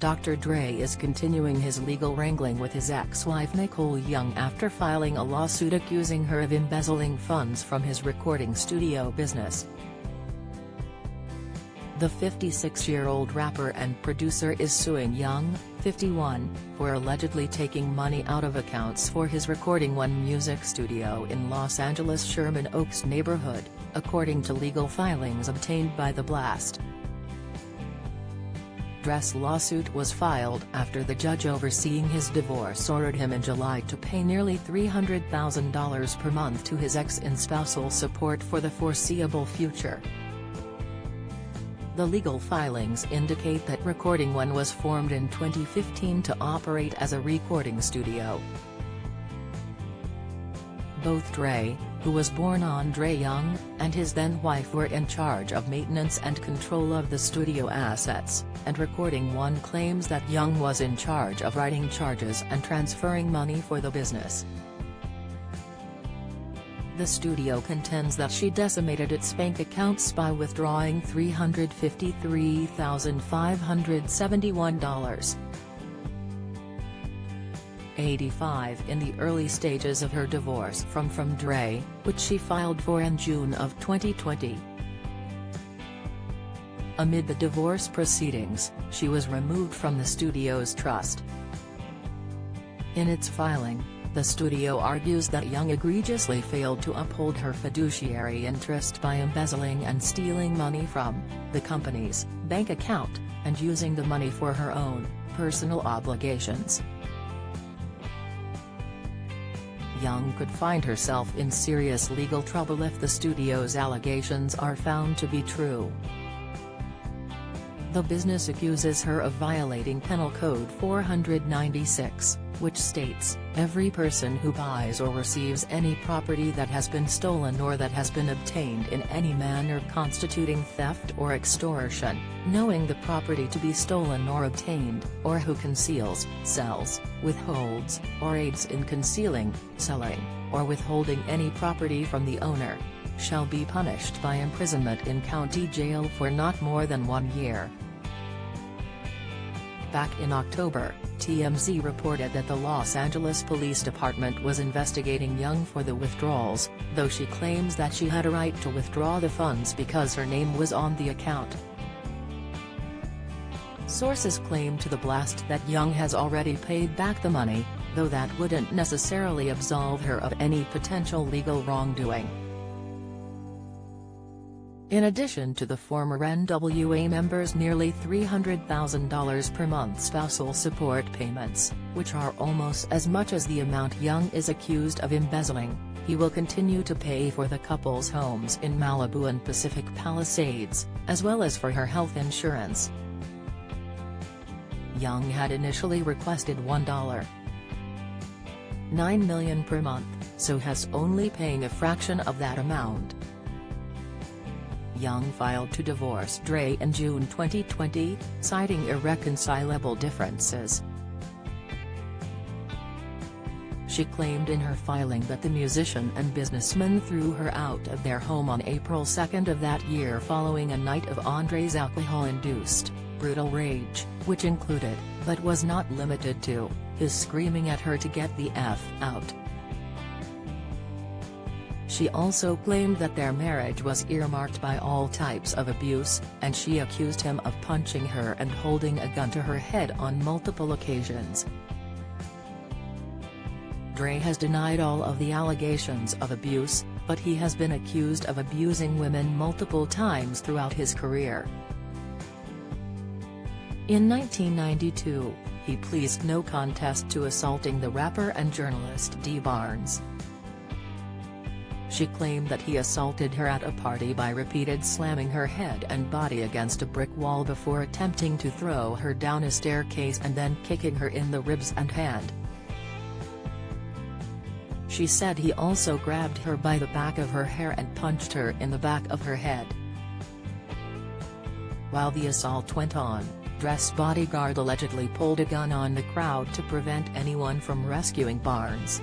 Dr. Dre is continuing his legal wrangling with his ex-wife Nicole Young after filing a lawsuit accusing her of embezzling funds from his recording studio business. The 56-year-old rapper and producer is suing Young, 51, for allegedly taking money out of accounts for his Recording One music studio in Los Angeles' Sherman Oaks neighborhood, according to legal filings obtained by The Blast. Dre's lawsuit was filed after the judge overseeing his divorce ordered him in July to pay nearly $300,000 per month to his ex in spousal support for the foreseeable future. The legal filings indicate that Recording One was formed in 2015 to operate as a recording studio. Both Dre, who was born Andre Young, and his then-wife were in charge of maintenance and control of the studio assets, and Recording One claims that Young was in charge of writing charges and transferring money for the business. The studio contends that she decimated its bank accounts by withdrawing $353,571. 85 in the early stages of her divorce from Dre, which she filed for in June of 2020. Amid the divorce proceedings, she was removed from the studio's trust. In its filing, the studio argues that Young egregiously failed to uphold her fiduciary interest by embezzling and stealing money from the company's bank account, and using the money for her own personal obligations. Young could find herself in serious legal trouble if the studio's allegations are found to be true. The business accuses her of violating Penal Code 496, which states, "Every person who buys or receives any property that has been stolen or that has been obtained in any manner constituting theft or extortion, knowing the property to be stolen or obtained, or who conceals, sells, withholds, or aids in concealing, selling, or withholding any property from the owner, shall be punished by imprisonment in county jail for not more than 1 year." Back in October, TMZ reported that the Los Angeles Police Department was investigating Young for the withdrawals, though she claims that she had a right to withdraw the funds because her name was on the account. Sources claim to The Blast that Young has already paid back the money, though that wouldn't necessarily absolve her of any potential legal wrongdoing. In addition to the former NWA member's nearly $300,000 per month spousal support payments, which are almost as much as the amount Young is accused of embezzling, he will continue to pay for the couple's homes in Malibu and Pacific Palisades, as well as for her health insurance. Young had initially requested $1.9 million per month, so has only paying a fraction of that amount. Young filed to divorce Dre in June 2020, citing irreconcilable differences. She claimed in her filing that the musician and businessman threw her out of their home on April 2 of that year following a night of Andre's alcohol-induced, brutal rage, which included, but was not limited to, his screaming at her to get the F out. She also claimed that their marriage was earmarked by all types of abuse, and she accused him of punching her and holding a gun to her head on multiple occasions. Dre has denied all of the allegations of abuse, but he has been accused of abusing women multiple times throughout his career. In 1992, he pleaded no contest to assaulting the rapper and journalist Dee Barnes. She claimed that he assaulted her at a party by repeated slamming her head and body against a brick wall before attempting to throw her down a staircase and then kicking her in the ribs and hand. She said he also grabbed her by the back of her hair and punched her in the back of her head. While the assault went on, Dre's bodyguard allegedly pulled a gun on the crowd to prevent anyone from rescuing Barnes.